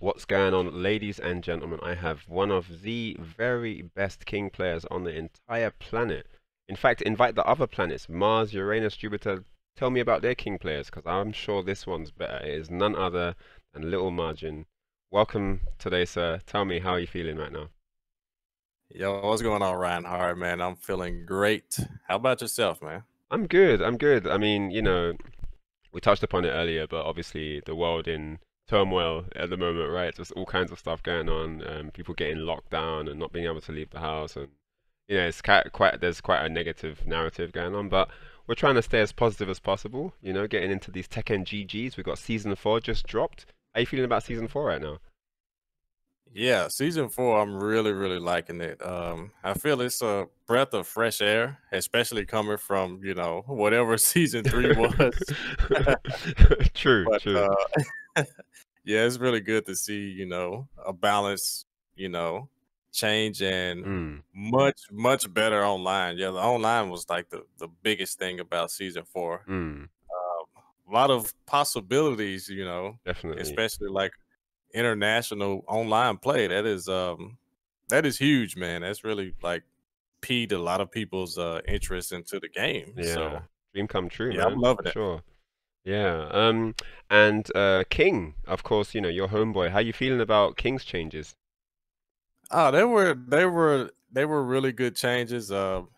What's going on, ladies and gentlemen? I have one of the very best king players on the entire planet. In fact, invite the other planets, Mars, Uranus, Jupiter. Tell me about their king players, because I'm sure this one's better. It is none other than Lil Majin. Welcome today, sir. Tell me, how are you feeling right now? Yo, what's going on, Ryan Hart, man? I'm feeling great. How about yourself, man? I'm good. I'm good. I mean, we touched upon it earlier, but obviously the world in turmoil at the moment, right? Just all kinds of stuff going on, people getting locked down and not being able to leave the house, and it's quite there's quite a negative narrative going on, but we're trying to stay as positive as possible. Getting into these Tekken GGs. We got season 4 just dropped. How you feeling about season 4 right now? Yeah, season 4, I'm really liking it. I feel it's a breath of fresh air, especially coming from, whatever season 3 was. True, But true. yeah, it's really good to see, a balance, you know, change and Mm, much better online. Yeah, the online was like the biggest thing about season 4. mm, A lot of possibilities, definitely. especially like international online play. That is huge, man. That's really like piqued a lot of people's interest into the game. Yeah, So dream come true, yeah, I'm man, for loving it. sure. Yeah. And King, of course, your homeboy. How you feeling about King's changes? Oh, they were really good changes.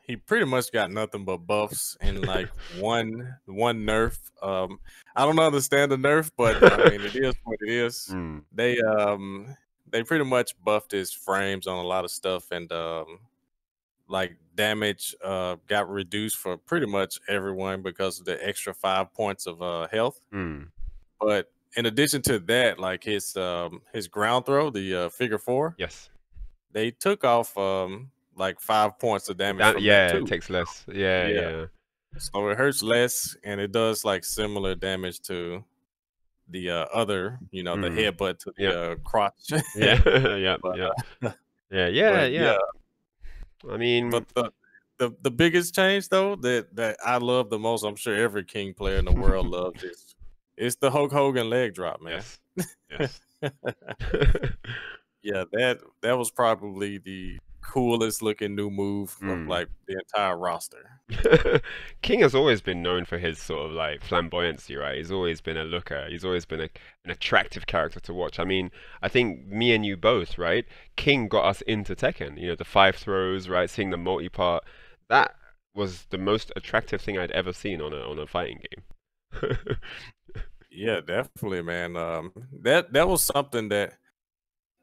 He pretty much got nothing but buffs and like one nerf. I don't understand the nerf, but I mean it is what it is. Mm, They um they pretty much buffed his frames on a lot of stuff, and like damage got reduced for pretty much everyone because of the extra 5 points of health. mm. But in addition to that, like his ground throw, the figure four, Yes. they took off like 5 points of damage from that Yeah, it too. takes less. Yeah, Yeah. yeah. So it hurts less, and it does like similar damage to the other, the Mm. headbutt to Yeah. the crotch. Yeah. Yeah. but Yeah. Yeah. Yeah. but Yeah. yeah, I mean, but the biggest change though that I love the most, I'm sure every King player in the world loves, is it's the Hulk Hogan leg drop, man. yes. Yes. Yeah, that was probably the coolest looking new move of Mm. like the entire roster. King has always been known for his sort of like flamboyancy, right? He's always been a looker. He's always been an attractive character to watch. I mean, I think me and you both, right? King got us into Tekken. The five throws, right? Seeing the multi-part. That was the most attractive thing I'd ever seen on a fighting game. Yeah, definitely, man. That was something that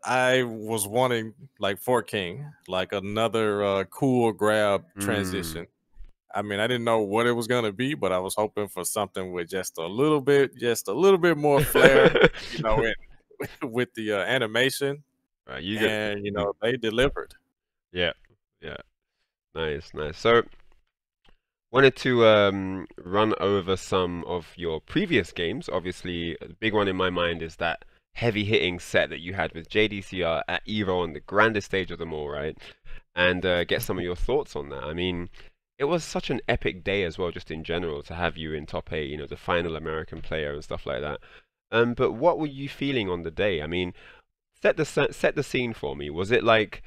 I was wanting, like for King, like another cool grab Mm. transition. I mean, I didn't know what it was gonna be, but I was hoping for something with just a little bit more flair, in, with the animation, Right, you get. and Mm. they delivered. Yeah, yeah, nice, nice. So, wanted to run over some of your previous games. Obviously, the big one in my mind is that heavy hitting set that you had with JDCR at EVO on the grandest stage of them all, right? And get some of your thoughts on that. I mean, it was such an epic day as well, just in general, to have you in top eight, the final American player and stuff like that. But what were you feeling on the day? I mean, set the scene for me. Was it like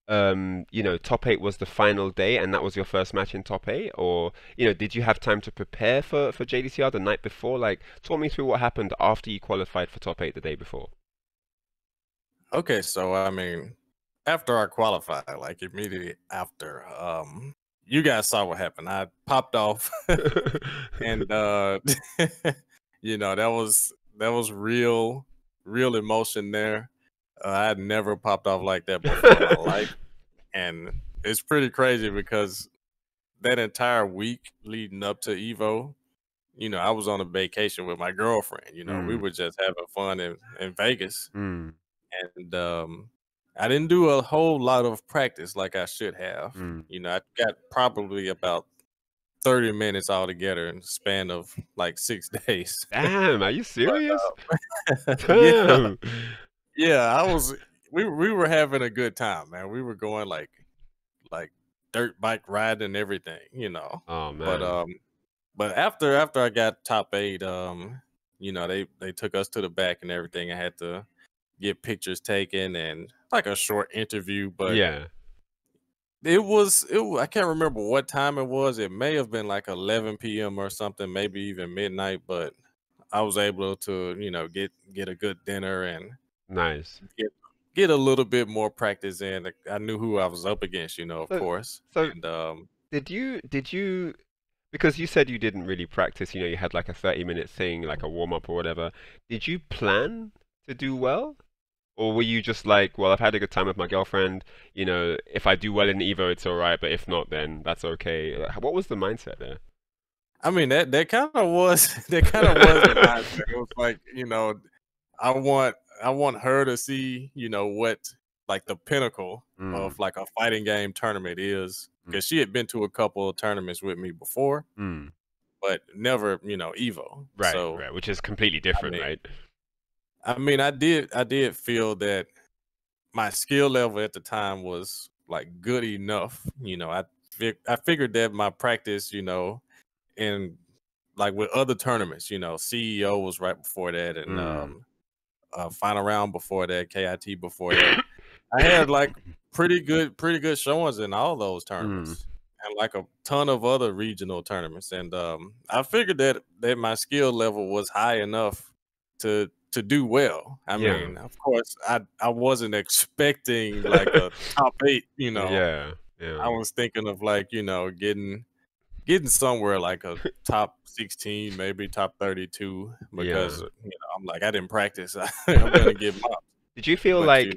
top eight was the final day and that was your first match in top eight? Or, did you have time to prepare for JDCR the night before? Like, talk me through what happened after you qualified for top eight the day before. Okay, so I mean, after I qualified, like immediately after, you guys saw what happened. I popped off, and that was real emotion there. I had never popped off like that before in my life, and it's pretty crazy because that entire week leading up to Evo, I was on a vacation with my girlfriend. We Mm, were just having fun in Vegas, mm, and I didn't do a whole lot of practice like I should have. mm. I got probably about 30 minutes altogether in the span of like 6 days. Damn, are you serious? Yeah, Damn. yeah, we were having a good time, man. We were going like dirt bike riding and everything. Oh But man. but after I got top eight, they took us to the back and everything. I had to get pictures taken and like a short interview. But Yeah. I can't remember what time it was. It may have been like 11 p.m. or something, maybe even midnight. But I was able to, get a good dinner and Nice. get get a little bit more practice in. Like, I knew who I was up against, of So, course. so And did you because you said you didn't really practice, you had like a 30-minute thing, like a warm up or whatever. Did you plan to do well? Or were you just like, well, I've had a good time with my girlfriend, if I do well in Evo, it's all right, but if not, then that's okay. What was the mindset there? I mean that kind of was that kind of was the mindset. It was like, I want I want her to see, what like the pinnacle Mm, of like a fighting game tournament is, mm, because she had been to a couple of tournaments with me before, mm. but never, Evo. Right, So right, which is completely I different, mean, right? I did feel that my skill level at the time was like good enough. I figured that my practice, and like with other tournaments, CEO was right before that, and Mm, final round before that, KIT before that. I had like pretty good showings in all those mm. tournaments, and like a ton of other regional tournaments. And I figured that my skill level was high enough to do well. I Yeah, mean, of course, I wasn't expecting like a top 8. yeah, I yeah, was thinking of like, getting somewhere like a top 16, maybe top 32, because yeah. I'm like, I didn't practice. I'm gonna get mopped. Did you feel But like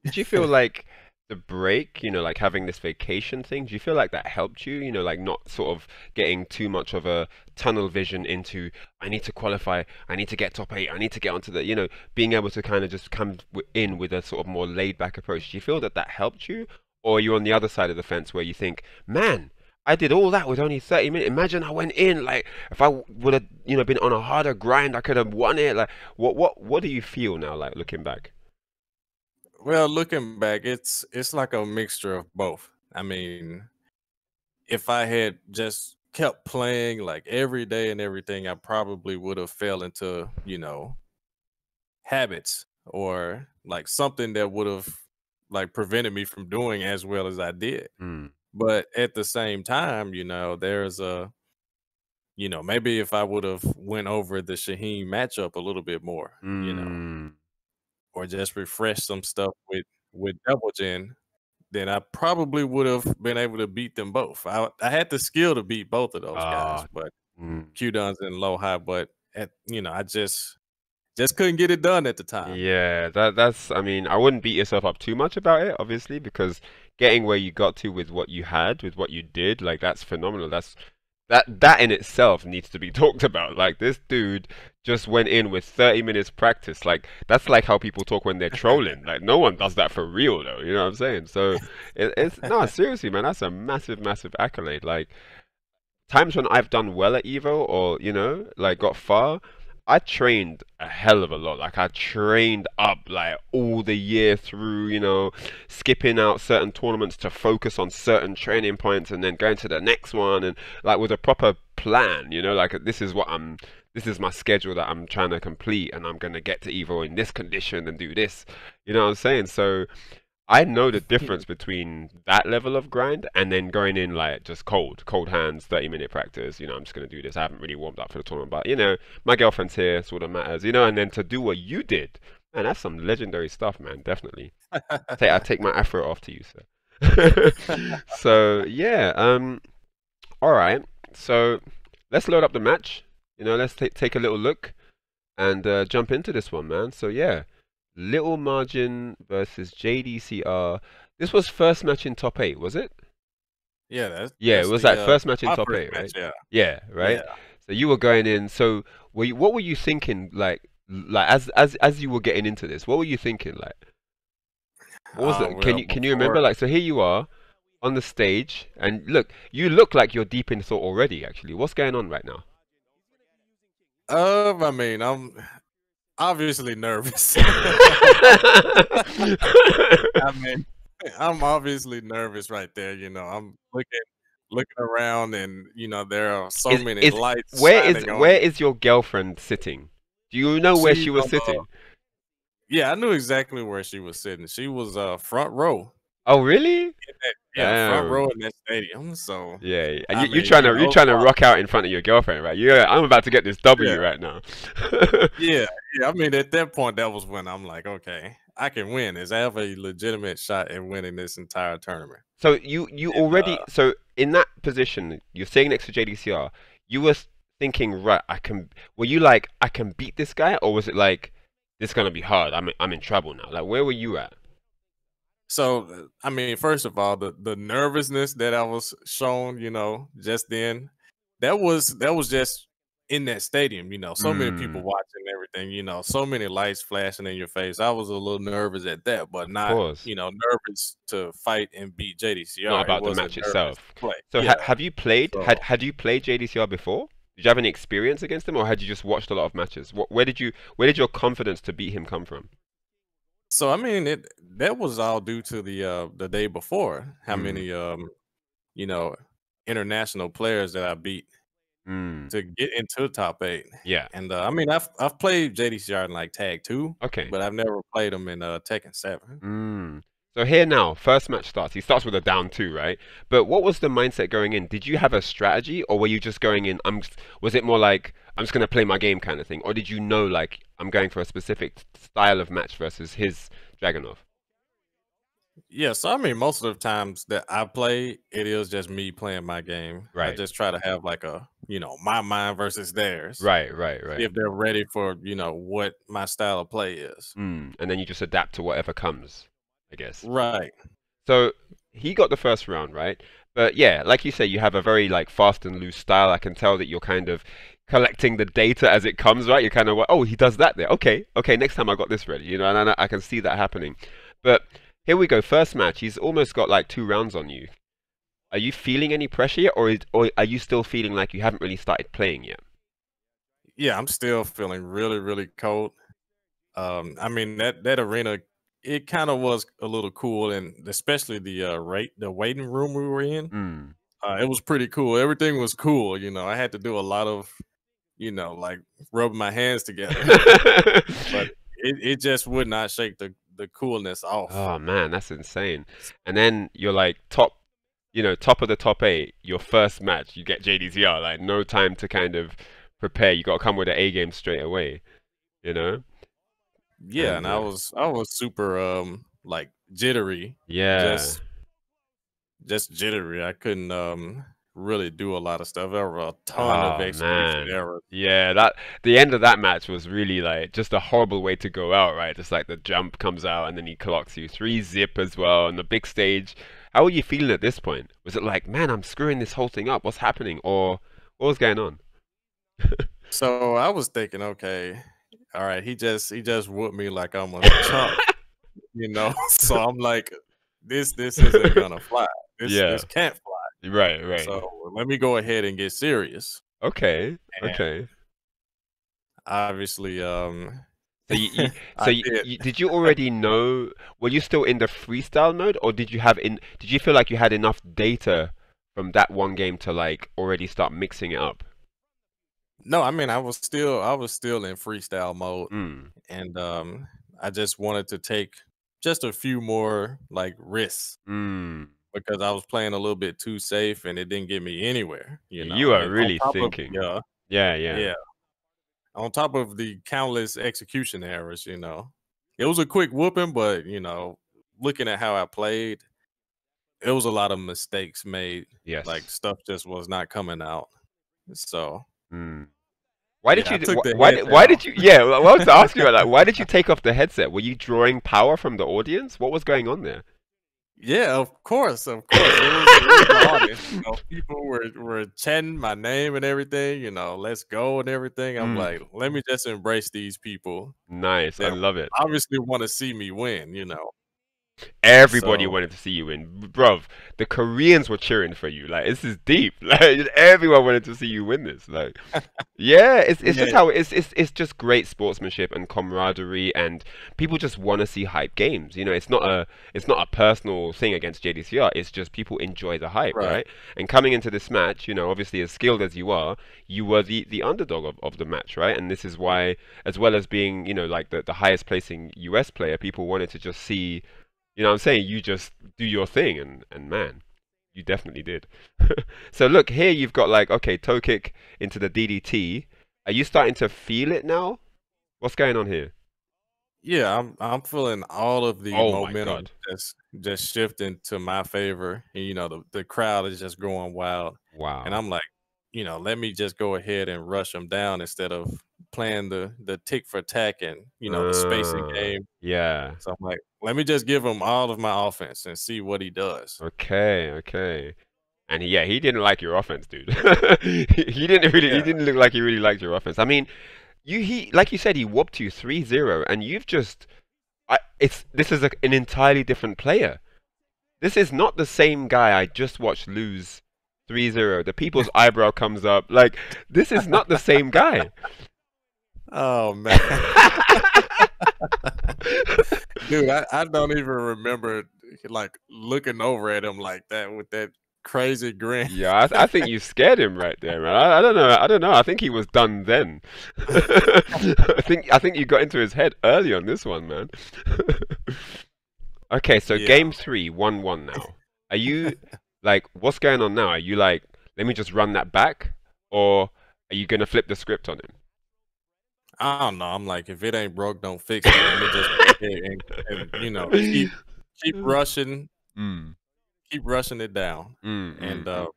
did you feel like the break, like having this vacation thing, do you feel like that helped you, like not sort of getting too much of a tunnel vision into I need to qualify, I need to get top 8, I need to get onto the, being able to kind of just come in with a sort of more laid back approach. Do you feel that that helped you? Or are you on the other side of the fence where you think, man, I did all that with only 30 minutes. Imagine I went in, like if I would have, been on a harder grind, I could have won it. Like what do you feel now, like looking back? well, looking back, it's like a mixture of both. I mean, if I had just kept playing like every day and everything, I probably would have fell into, habits, or like something that would have like prevented me from doing as well as I did. Mm. But at the same time, maybe if I would have went over the Shaheen matchup a little bit more, Mm. or just refresh some stuff with Double Gen, then I probably would have been able to beat them both. I had the skill to beat both of those guys, Ah. but Mm. Q-Duns and Low High, but I just couldn't get it done at the time. Yeah, that's I mean, I wouldn't beat yourself up too much about it, obviously, because getting where you got to with what you had, with what you did, like that's phenomenal. That in itself needs to be talked about. Like this dude just went in with 30 minutes practice. Like that's like how people talk when they're trolling. Like no one does that for real though, you know what I'm saying? So it's no, seriously, man, that's a massive, massive accolade. Like times when I've done well at Evo or, like got far, I trained a hell of a lot. Like I trained up like all the year through, skipping out certain tournaments to focus on certain training points and then going to the next one and like with a proper plan, like this is my schedule that I'm trying to complete and I'm gonna get to Evo in this condition and do this. You know what I'm saying? So I know the difference between that level of grind and then going in like just cold hands, 30-minute practice. I'm just gonna do this. I haven't really warmed up for the tournament, but my girlfriend's here, it's all that matters. And then to do what you did, man, that's some legendary stuff, man. Definitely. I take my afro off to you, sir. So yeah, all right. So let's load up the match. Let's take a little look and jump into this one, man. So yeah. Lil Majin versus JDCR. This was first match in top 8, was it? Yeah, that's Yeah, it that's was the that first match in my top first 8, match. right? Yeah, Yeah, right. yeah. So you were going in. So what were you thinking like as you were getting into this? What were you thinking like? What was it? Can Well, you remember before, like so here you are on the stage and look, you look like you're deep in thought already actually. What's going on right now? I mean, I'm obviously nervous. I mean, I'm obviously nervous right there. I'm looking around, and there are so Is many is lights shining on where me. is your girlfriend sitting? Do you know where she She's was on the sitting? Yeah, I knew exactly where she was sitting. She was front row. Oh, really? Yeah, front Damn. row in that stadium. So Yeah, and I you mean, you those trying to spots. rock out in front of your girlfriend, right? Yeah, I'm about to get this Yeah, W right now. yeah, yeah. I mean, at that point, that was when I'm like, okay, I can win. Is I have a legitimate shot at winning this entire tournament? So you And already so in that position, you're sitting next to JDCR. You were thinking, right? I can. Were you like, I can beat this guy, or was it like, this is gonna be hard? I'm in trouble now. Like, where were you at? so, I mean, first of all, the nervousness that I was shown, just then, that was just in that stadium, so many people Mm, watching everything, so many lights flashing in your face. I was a little nervous at that, but of not, course. nervous to fight and beat Not JDCR. It about the wasn't match nervous itself. to play. So Yeah. have you played? So, Had you played JDCR before? Did you have any experience against him, or had you just watched a lot of matches? Where did your confidence to beat him come from? so I mean, that was all due to the day before. How Mm, many you know international players that I beat mm, to get into the top 8. yeah. And, I mean, I've played JDCR in, like, Tag 2, Okay. but I've never played him in, Tekken 7. Mm. So here now, first match starts. He starts with a down two, right? But what was the mindset going in? Did you have a strategy, or were you just going in? Was it more like, I'm just gonna play my game kind of thing, or did you know like, I'm going for a specific style of match versus his Dragunov? Yeah, so, I mean, most of the times that I play, it is just me playing my game. I Right, just try to have, like, my mind versus theirs, right, right, see right. if they're ready for, what my style of play is. And then you just adapt to whatever comes, I guess. Right. So he got the first round, right? But yeah, like you say, you have a very like fast and loose style. I can tell that you're kind of collecting the data as it comes, right? You're kind of like, oh, he does that there. Okay, okay, next time I got this ready, and I can see that happening. But here we go, first match. He's almost got like 2 rounds on you. Are you feeling any pressure yet, or are you still feeling like you haven't really started playing yet? Yeah, I'm still feeling really, really cold. I mean, that arena, it kinda was a little cool, and especially the waiting room we were in. Mm. It was pretty cool. Everything was cool, I had to do a lot of, like, rubbing my hands together, but it just would not shake the coolness off. Oh man, that's insane. And then you're like top of the top 8, your first match, you get JDCR, like no time to kind of prepare. You got to come with an A game straight away, you know? Yeah, and And I was super, like, jittery, yeah. just just jittery. I couldn't, really do a lot of stuff. There were a ton of Oh execution man. errors. Yeah, that the end of that match was really like just a horrible way to go out, right? Just like the jump comes out and then he clocks you 3 zip as well on the big stage. How were you feeling at this point? Was it like, man, I'm screwing this whole thing up. What's happening? Or what was going on? So I was thinking, okay, all right, he just whooped me like I'm a chump, So I'm like, this isn't gonna fly. This Yeah. can't fly. Right, right. So let me go ahead and get serious. Okay, And okay. obviously, So I did. did you already know? Were you still in the freestyle mode, or did you feel like you had enough data from that one game to like already start mixing it up? No, I mean I was still in freestyle mode, Mm, and I just wanted to take just a few more like risks mm. because I was playing a little bit too safe and it didn't get me anywhere, You are And on really top of thinking. Yeah, yeah. yeah, on top of the countless execution errors, it was a quick whooping, but looking at how I played, it was a lot of mistakes made. Like Yes. stuff just was not coming out. So Mm. Why did yeah, I you? took the Why headset did off. you? Yeah, well, I was to ask you about that. Why did you take off the headset? Were you drawing power from the audience? What was going on there? Yeah, of course, of course. It was the audience. People were chanting my name and everything. Let's go and everything. I'm Mm. like, let me just embrace these people Nice. I that love it. obviously want to see me win. Everybody So wanted to see you win, bruv. The Koreans were cheering for you. Like, this is deep. Like, everyone wanted to see you win this. Like, yeah, it's just yeah, how it's just great sportsmanship and camaraderie, and people just want to see hype games. You know, it's not a personal thing against JDCR. It's just people enjoy the hype, right. right? And coming into this match, you know, obviously as skilled as you are, you were the underdog of the match, right? And this is why, as well as being, you know, like the highest placing US player, people wanted to just see, you know what I'm saying, you just do your thing, and man, you definitely did. So look, here you've got like, okay, toe kick into the DDT. Are you starting to feel it now? What's going on here? Yeah, I'm feeling all of the Oh my momentum God. just shifting to my favor. And you know, the crowd is just going wild. And Wow. I'm like, you know, let me just go ahead and rush them down instead of playing the tick for tack and, you know, the spacing game. Yeah. So I'm like, let me just give him all of my offense and see what he does. Okay, okay. And yeah, he didn't like your offense, dude. He Yeah, didn't look like he really liked your offense. I mean, he like you said, he whopped you 3-0, and you've just this is an entirely different player. This is not the same guy I just watched lose 3-0. The people's eyebrow comes up. Like, this is not the same guy. oh man. Dude, I don't even remember like looking over at him like that with that crazy grin. Yeah, I think you scared him right there, man. I don't know. I don't know. I think he was done then. I think you got into his head early on this one, man. Okay, so Yeah. game 3, 1-1 now. Are you like, what's going on now? Are you like, let me just run that back, or are you gonna flip the script on him? I don't know. I'm like, if it ain't broke, don't fix it. Let me just go ahead and you know keep rushing, Mm, keep rushing it down. And mm.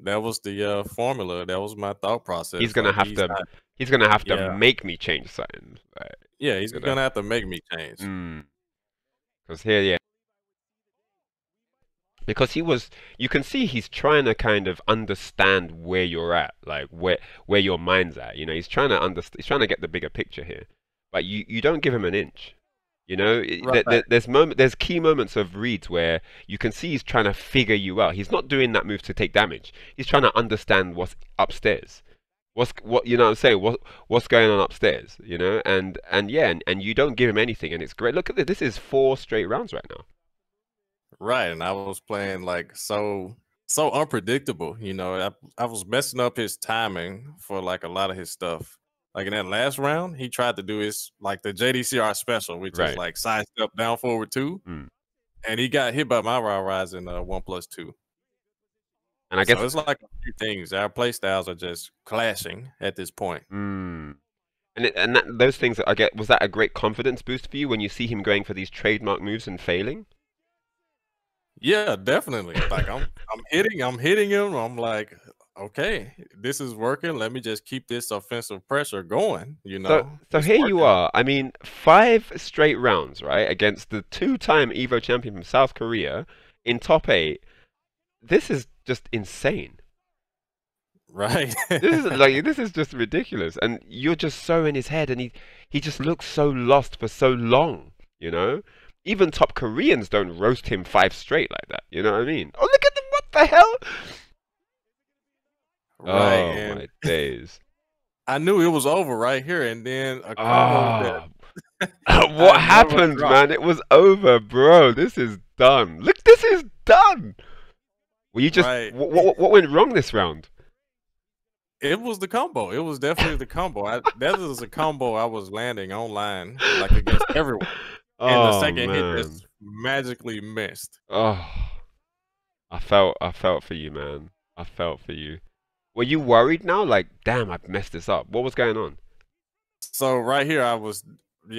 that was the formula. That was my thought He's process. gonna Like have he's to, not. he's gonna have to Yeah, make me change something. Like, yeah. he's He's gonna, gonna have to make me change. because here, yeah. Because you can see he's trying to kind of understand where you're at, like where your mind's at. You know, he's trying to he's trying to get the bigger picture here. But you don't give him an inch. You know, Right. there's key moments of reads where you can see he's trying to figure you out. He's not doing that move to take damage. He's trying to understand what's upstairs. What you know what I'm saying? What's going on upstairs, you know? And yeah, and you don't give him anything, and it's great. Look at this. This is 4 straight rounds right now. Right, and I was playing like so unpredictable, you know. I was messing up his timing for like a lot of his stuff. Like in that last round, he tried to do his like the JDCR special, which is Right. like side step down forward two, Mm. and he got hit by my raw rise in 1+2. And I So guess it's like a few things. Our play styles are just clashing at this point. And those things I get, was that a great confidence boost for you when you see him going for these trademark moves and failing? Yeah, definitely. Like I'm hitting him. I'm like, okay, this is working. Let me just keep this offensive pressure going. You So know, so it's here you working. are. I mean, 5 straight rounds, right, against the 2-time EVO champion from South Korea in top 8. This is just insane. Right. This is just ridiculous. And you're just so in his head, and he just looks so lost for so long, you know? Even top Koreans don't roast him 5 straight like that. You know what I mean? Oh, look at them! What the hell? Right. Oh And my days. I knew it was over right here. And then a combo that Ah, I what never happened, dropped. man? It was over, bro. This is done. Look, this is done. Were you just Right. what went wrong this round? It was the combo. It was definitely the combo. That is a combo I was landing online like against everyone. And the Oh second hit man. just magically missed. Oh, I felt for you, man. I felt for you. Were you worried now? Like, damn, I've messed this up. What was going on? So right here, I was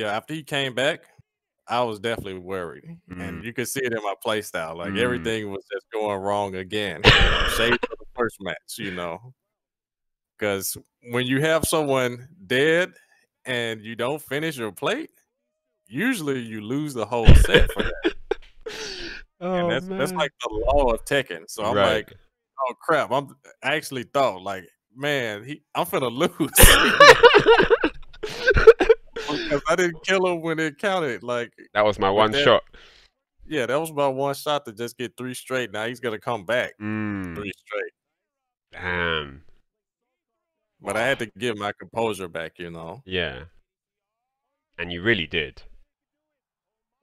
after he came back, I was definitely worried. And Mm, you could see it in my play style. Like mm. everything was just going wrong again. You know, shades of the first match, you know. Because when you have someone dead and you don't finish your plate, usually you lose the whole set for that. And Oh that's man. like the law of Tekken. So I'm Right. like, oh crap. I actually thought like, man, I'm finna lose, you know, because I didn't kill him when it counted. Like That was my with one that, shot. Yeah, that was my one shot to just get 3 straight. Now he's gonna come back Mm, 3 straight. damn. But I had Wow. to get my composure back, you know. Yeah. And you really did.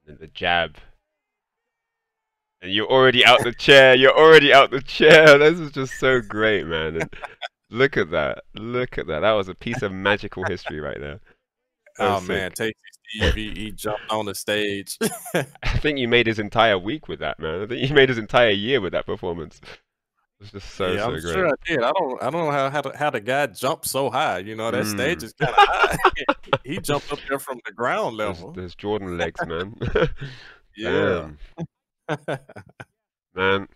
And the jab. And you're already out the chair. You're already out the chair. This is just so great, man. And look at that. Look at that. That was a piece of magical history right there. So Oh man, sick. Tasty Steve, he jumped on the stage. I think you made his entire week with that, man. I think you made his entire year with that performance. It's just so, Yeah, I'm so sure great. I did. I don't know how the guy jumped so high. You know, that stage Mm. is kind of high. He jumped up there from the ground Those, level. those Jordan legs, man. Yeah. Damn, man.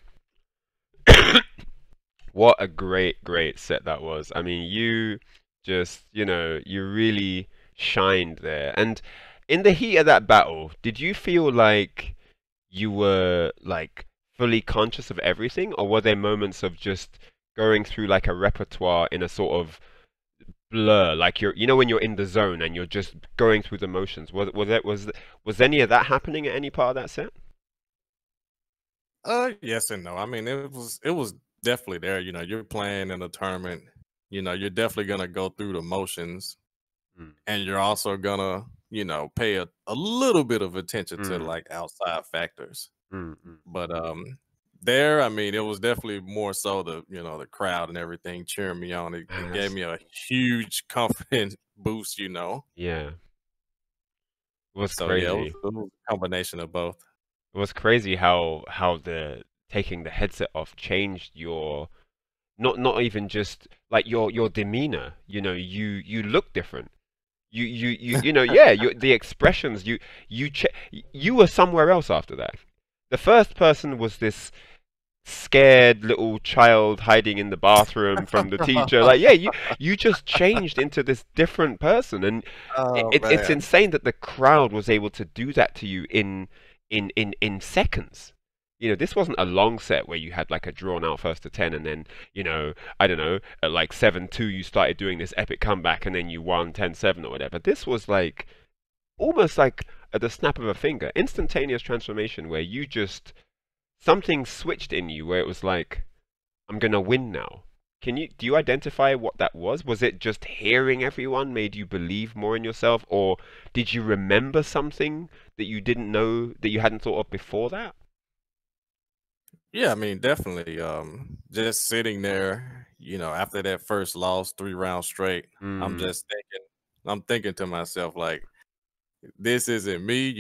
What a great, great set that was. I mean, you just, you really shined there. And in the heat of that battle, did you feel like you were like fully conscious of everything, or were there moments of just going through like a repertoire in a sort of blur, like when you're in the zone and you're just going through the motions? Was any of that happening at any part of that set? Yes and no. I mean, it was definitely there. You know, you're playing in a tournament. You know, you're definitely gonna go through the motions, Mm, and you're also gonna, pay a little bit of attention to mm, like outside factors. mm, mm. But there, I mean, it was definitely more so the crowd and everything cheering me on. It Man, gave me a huge confidence boost. yeah, it was So yeah, crazy. it was a combination of both. It was crazy how the taking the headset off changed your not even just like your demeanor. You look different. Yeah, the expressions you were somewhere else after that. The first person was this scared little child hiding in the bathroom from the teacher. Like, yeah, you just changed into this different person, and Oh it's man. insane that the crowd was able to do that to you in seconds. This wasn't a long set where you had like a drawn out first to 10, and then, I don't know, at like 7-2 you started doing this epic comeback, and then you won 10-7 or whatever. This was like almost like at the snap of a finger, instantaneous transformation where you just something switched in you where it was like, I'm gonna win now. Do you identify what that was? Was it just hearing everyone made you believe more in yourself, or did you remember something that you didn't know that you hadn't thought of before that? Yeah, I mean, definitely. Just sitting there, after that first loss, 3 rounds straight, Mm, I'm thinking to myself, like, this isn't me,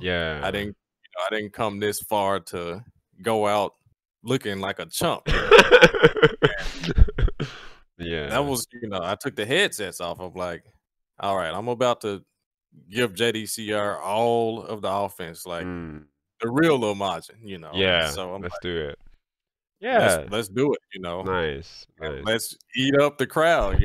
yeah. I didn't come this far to go out looking like a chump. That Yeah. was, I took the headsets off. I'm like, all right, I'm about to give JDCR all of the offense, like Mm, the real Lil Majin. yeah. So I'm Let's like, do it. Yeah. let's do it. Nice. And Nice. let's eat up the crowd.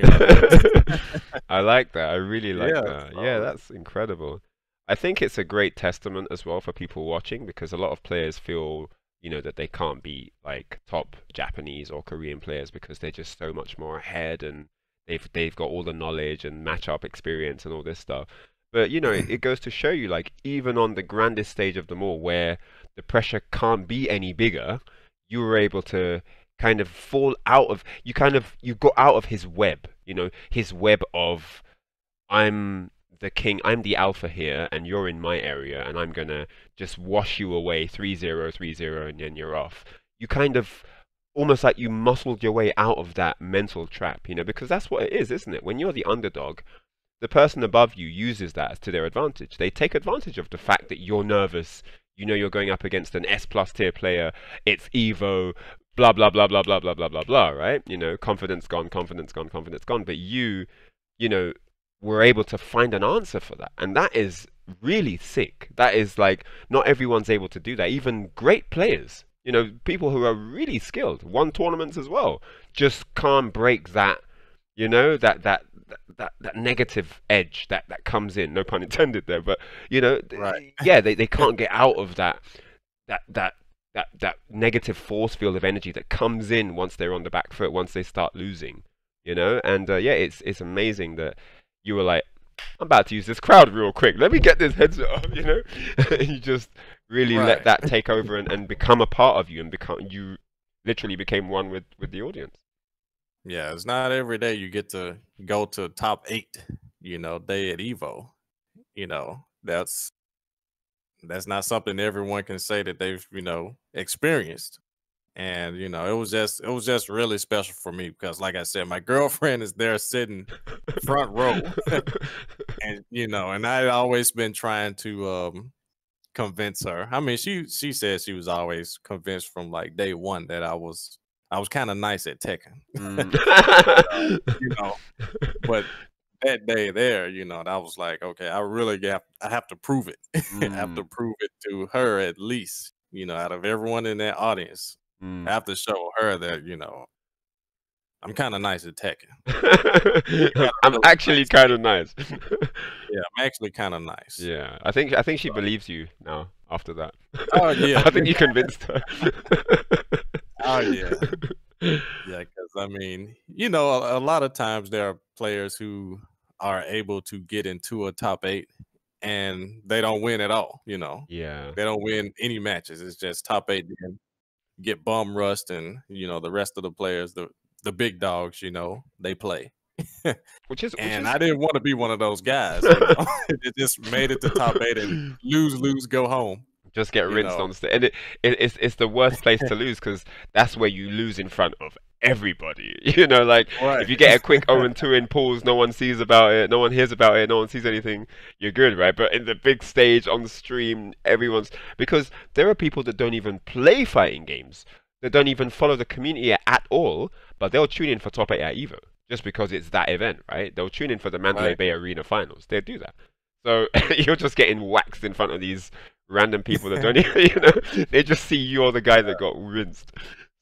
I like that. I really like Yeah, that. Yeah, so that's incredible. I think it's a great testament as well for people watching, because a lot of players feel, that they can't be like top Japanese or Korean players because they're just so much more ahead, and they've got all the knowledge and matchup experience and all this stuff. But it goes to show you, like, even on the grandest stage of them all, where the pressure can't be any bigger, you were able to kind of fall out of you got out of his web, his web of, I'm the king, I'm the alpha here, and you're in my area, and I'm gonna just wash you away 3-0, 3-0, and then you're off. You kind of almost like you muscled your way out of that mental trap, because that's what it is, isn't it? When you're the underdog, the person above you uses that to their advantage. They take advantage of the fact that you're nervous. You're going up against an S plus tier player. It's EVO, blah blah blah blah blah blah blah blah blah. Right? Confidence gone, confidence gone, confidence gone. But you know, were able to find an answer for that, and that is really sick. That is like not everyone's able to do that. Even great players, people who are really skilled, won tournaments as well, just can't break that. That negative edge that comes in, no pun intended there, but right. yeah, they can't get out of that that that negative force field of energy that comes in once they're on the back foot, once they start losing, and yeah, it's amazing that you were like, I'm about to use this crowd real quick, let me get this headset off, and you just really let Right. that take over and become a part of you, and you literally became one with the audience. Yeah, it's not every day you get to go to top 8, day at EVO. That's not something everyone can say that they've, experienced. And it was just really special for me because like I said, my girlfriend is there sitting front row. And I'd always been trying to convince her. I mean, she said she was always convinced from like day one that I was kind of nice at Tekken. Mm. But you know, but that day there, I was like, okay, I have to prove it. I have to Mm. prove it to her at least, out of everyone in that audience. Mm. I have to show her that, I'm kind of nice at Tekken. You gotta I'm really actually nice kind it. of nice. Yeah, I'm actually kind of nice. Yeah, I think she So, believes you now after that. oh yeah, I think you convinced her. oh yeah. Yeah, because I mean, a lot of times there are players who are able to get into a top 8 and they don't win at all. Yeah. They don't win any matches. It's just top 8 then get bum rust, and the rest of the players, the big dogs, they play. Which And is I didn't want to be one of those guys, that just made it to top 8 and lose, go home. just get You rinsed know, on stage, and it's the worst place to lose because that's where you lose in front of everybody. Like right? if you get a quick 0-2 in pools, no one sees about it, no one hears about it, no one sees anything, you're good, right? But in the big stage on the stream, everyone's because there are people that don't even play fighting games, that don't even follow the community at all, but they'll tune in for top 8 at Evo just because it's that event, right? They'll tune in for the Mandalay Right. Bay Arena finals. They'll do that. So you're just getting waxed in front of these random people that don't even, they just see you're the guy that got rinsed.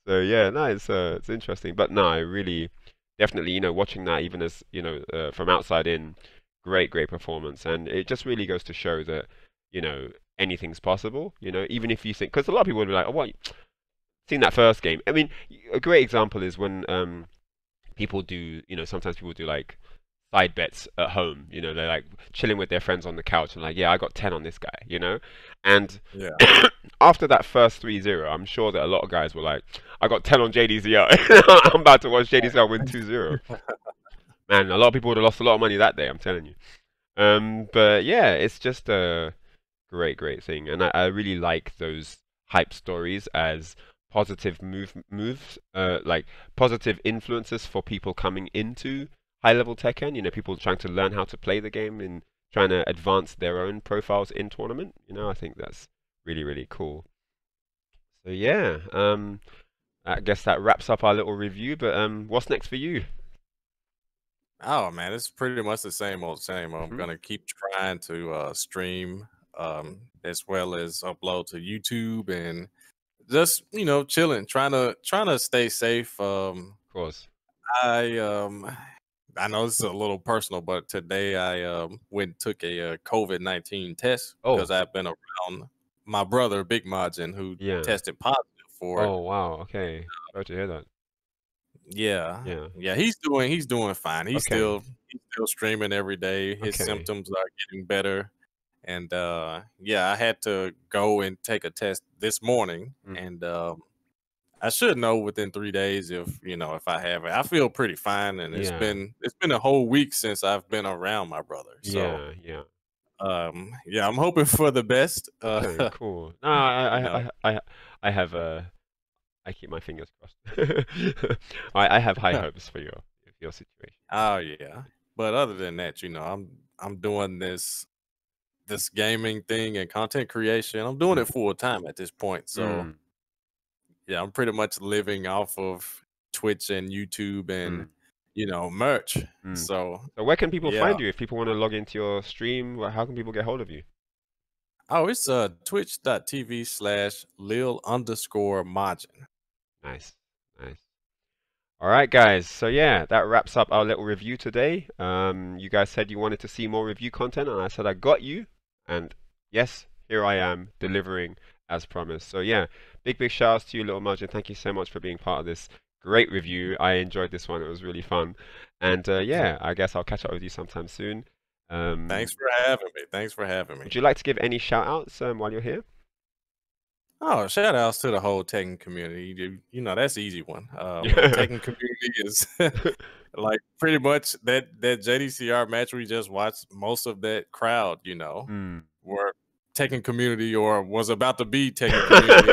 So yeah, no, it's interesting. But no, I really, definitely, watching that even as, from outside in, great performance. And it just really goes to show that, anything's possible, even if you think, because a lot of people would be like, oh, what, seen that first game. I mean, a great example is when people do, sometimes people do like side bets at home. They're like chilling with their friends on the couch and like, yeah, I got 10 on this guy. And Yeah. after that first 3-0, I'm sure that a lot of guys were like, I got 10 on JDCR. I'm about to watch JDCR win 2-0. Man, a lot of people would have lost a lot of money that day, I'm telling you. But yeah, it's just a great thing. And I really like those hype stories as positive moves, like positive influences for people coming into high-level Tekken. People trying to learn how to play the game and trying to advance their own profiles in tournament. I think that's really cool. So yeah, I guess that wraps up our little review. But what's next for you? Oh man, it's pretty much the same old same. I'm Hmm. gonna keep trying to stream, as well as upload to YouTube and just chilling, trying to stay safe. Of course. I I know this is a little personal, but today I went and took a COVID-19 test Oh, because I've been around my brother, Big Majin, who yeah. tested positive for it. Oh, wow. Okay. Sorry to hear that. Yeah, Yeah. yeah, he's doing fine. He's Okay. still he's still streaming every day. His Okay. symptoms are getting better, and yeah, I had to go and take a test this morning, Mm. and I should know within 3 days if I have it. I feel pretty fine, and it's Yeah. been it's been a whole week since I've been around my brother. So Yeah. Yeah. yeah, I'm hoping for the best. Okay. Cool. No, You know, I have I keep my fingers crossed. I have high hopes for your situation. oh yeah. But other than that, I'm doing this gaming thing and content creation. I'm doing Mm. it full time at this point. So Mm. yeah, I'm pretty much living off of Twitch and YouTube and Mm. merch. Mm. So So where can people yeah. find you if people want to log into your stream? How can people get hold of you? Oh, it's twitch.tv/Lil_Majin. Nice. Nice. All right, guys. So yeah, that wraps up our little review today. You guys said you wanted to see more review content, and I said I got you. And yes, here I am delivering as promised. So yeah, big shout outs to you, Little Majin. Thank you so much for being part of this great review. I enjoyed this one. It was really fun. And yeah, I guess I'll catch up with you sometime soon. Thanks for having me. Thanks for having me. Would you like to give any shout outs while you're here? Oh, shout outs to the whole Tekken community. You know, that's the easy one. The Yeah. Tekken community is like pretty much that JDCR match we just watched. Most of that crowd, you know, Mm. were Tekken community or was about to be Tekken community.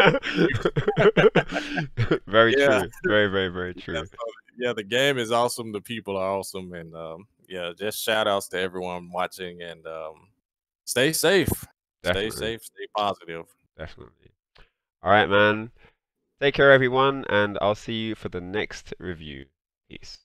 Very Yeah, true. Very, very, very yeah, true. so, yeah. The game is awesome. The people are awesome, and yeah, just shout outs to everyone watching and stay safe. Stay Definitely. safe. Stay positive. Definitely. All right, man. Take care, everyone, and I'll see you for the next review. Peace.